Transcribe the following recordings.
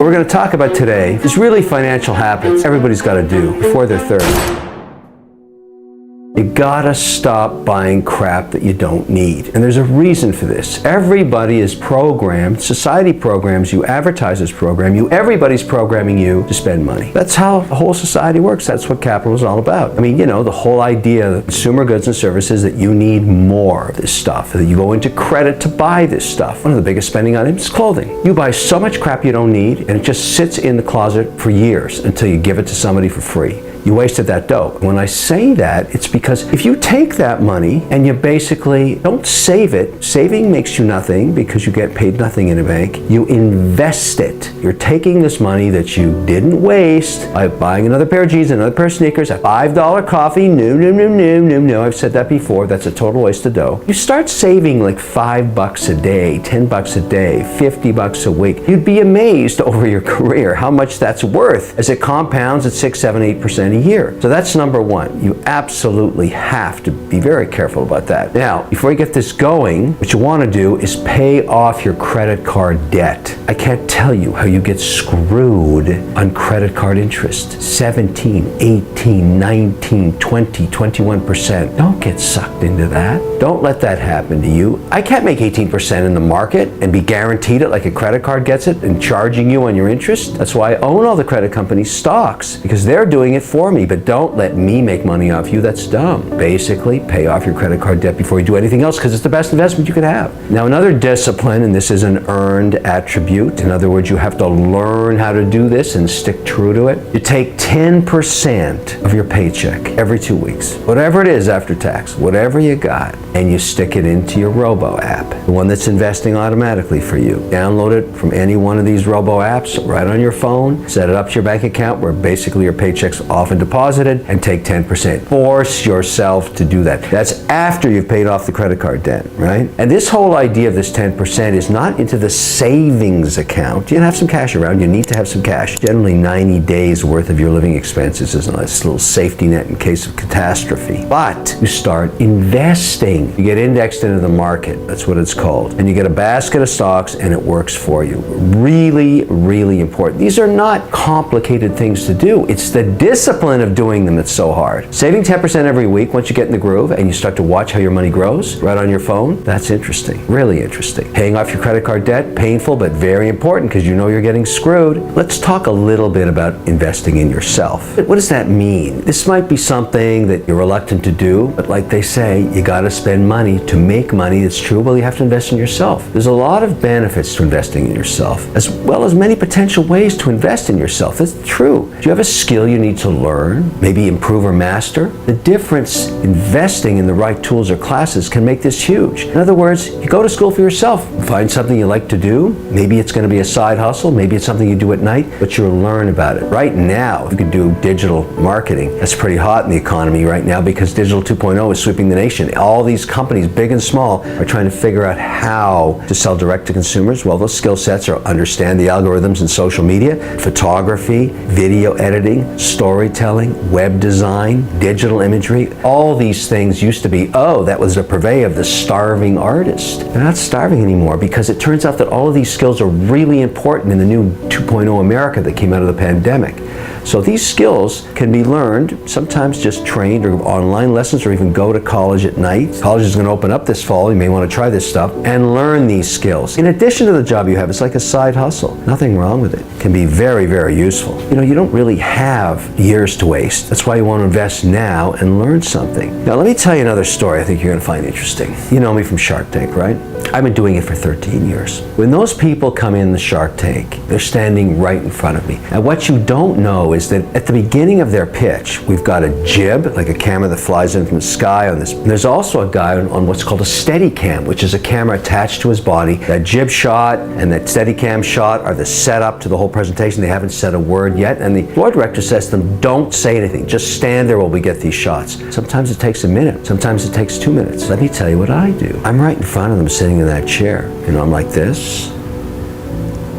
What we're going to talk about today is really financial habits everybody's got to do before they're 30. You gotta stop buying crap that you don't need. And there's a reason for this. Everybody is programmed, society programs you, advertisers program you, everybody's programming you to spend money. That's how the whole society works. That's what capital is all about. I mean, you know, the whole idea of consumer goods and services, that you need more of this stuff, that you go into credit to buy this stuff. One of the biggest spending items is clothing. You buy so much crap you don't need, and it just sits in the closet for years until you give it to somebody for free. You wasted that dough. When I say that, it's because if you take that money and you basically don't save it, saving makes you nothing because you get paid nothing in a bank, you invest it. You're taking this money that you didn't waste by buying another pair of jeans, another pair of sneakers, a $5 coffee, no, I've said that before, that's a total waste of dough. You start saving like $5 a day, $10 a day, $50 a week. You'd be amazed over your career how much that's worth as it compounds at 6, 7, 8% a year. So that's number one. You absolutely have to be very careful about that. Now, before you get this going, what you want to do is pay off your credit card debt. I can't tell you how you get screwed on credit card interest. 17, 18, 19, 20, 21%. Don't get sucked into that. Don't let that happen to you. I can't make 18% in the market and be guaranteed it like a credit card gets it and charging you on your interest. That's why I own all the credit company stocks, because they're doing it for me, but don't let me make money off you. That's dumb. Basically, pay off your credit card debt before you do anything else, because it's the best investment you could have. Now, another discipline, and this is an earned attribute. In other words, you have to learn how to do this and stick true to it. You take 10% of your paycheck every 2 weeks, whatever it is after tax, whatever you got, and you stick it into your Robo app, the one that's investing automatically for you. Download it from any one of these Robo apps right on your phone, set it up to your bank account where basically your paycheck's often deposited, and take 10%. Force yourself to do that. That's after you've paid off the credit card debt, right? And this whole idea of this 10% is not into the savings account. You have some cash around. You need to have some cash. Generally 90 days worth of your living expenses is a nice little safety net in case of catastrophe. But you start investing. You get indexed into the market. That's what it's called. And you get a basket of stocks and it works for you. Really, really important. These are not complicated things to do. It's the discipline of doing them that's so hard. Saving 10% every week, once you get in the groove and you start to watch how your money grows right on your phone, that's interesting. Really interesting. Paying off your credit card debt, painful but very important because you know you're getting screwed. Let's talk a little bit about investing in yourself. What does that mean? This might be something that you're reluctant to do, but like they say, you gotta spend money to make money. It's true. Well, you have to invest in yourself. There's a lot of benefits to investing in yourself, as well as many potential ways to invest in yourself. That's true. Do you have a skill you need to learn, maybe improve or master? The difference investing in the right tools or classes can make this huge. In other words, you go to school for yourself, find something you like to do. Maybe it's going to be a side hustle, maybe it's something you do at night, but you'll learn about it. Right now, you could do digital marketing. That's pretty hot in the economy right now because Digital 2.0 is sweeping the nation. All these companies, big and small, are trying to figure out how to sell direct to consumers. Well, those skill sets are understand the algorithms in social media, photography, video editing, storytelling, web design, digital imagery. All these things used to be, oh, that was the purvey of the starving artist. They're not starving anymore because it turns out that all of these skills are really important in the new 2.0 America that came out of the pandemic. So these skills can be learned, sometimes just trained or online lessons, or even go to college at night. College is going to open up this fall. You may want to try this stuff and learn these skills. In addition to the job you have, it's like a side hustle. Nothing wrong with it. It can be very, very useful. You know, you don't really have years to waste. That's why you want to invest now and learn something. Now, let me tell you another story I think you're going to find interesting. You know me from Shark Tank, right? I've been doing it for 13 years. When those people come in the Shark Tank, they're standing right in front of me. And what you don't know is that at the beginning of their pitch, we've got a jib, like a camera that flies in from the sky on this. And there's also a guy on what's called a Steadicam, which is a camera attached to his body. That jib shot and that Steadicam shot are the setup to the whole presentation. They haven't said a word yet. And the floor director says to them, don't say anything. Just stand there while we get these shots. Sometimes it takes a minute. Sometimes it takes 2 minutes. Let me tell you what I do. I'm right in front of them sitting in that chair. You know, I'm like this.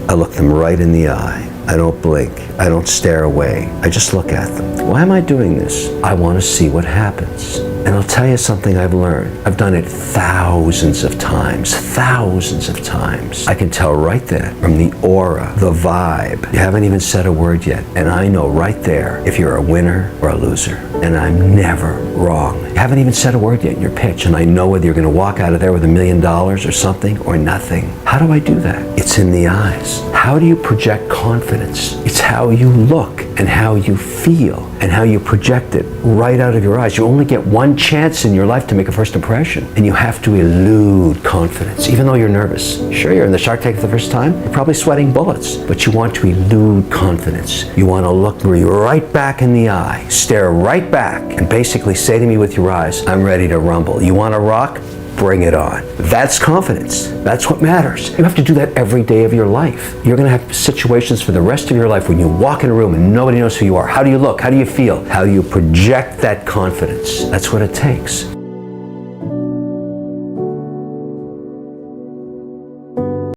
I look them right in the eye. I don't blink. I don't stare away. I just look at them. Why am I doing this? I want to see what happens. And I'll tell you something I've learned. I've done it thousands of times. I can tell right there from the aura, the vibe. You haven't even said a word yet. And I know right there if you're a winner or a loser. And I'm never wrong. You haven't even said a word yet in your pitch. And I know whether you're going to walk out of there with $1 million or something or nothing. How do I do that? It's in the eyes. How do you project confidence? It's how you look and how you feel and how you project it right out of your eyes. You only get one chance in your life to make a first impression, and you have to elude confidence, even though you're nervous. Sure, you're in the Shark Tank for the first time, you're probably sweating bullets, but you want to elude confidence. You want to look me right back in the eye, stare right back, and basically say to me with your eyes, I'm ready to rumble. You want to rock? Bring it on. That's confidence. That's what matters. You have to do that every day of your life. You're going to have situations for the rest of your life when you walk in a room and nobody knows who you are. How do you look? How do you feel? How do you project that confidence? That's what it takes.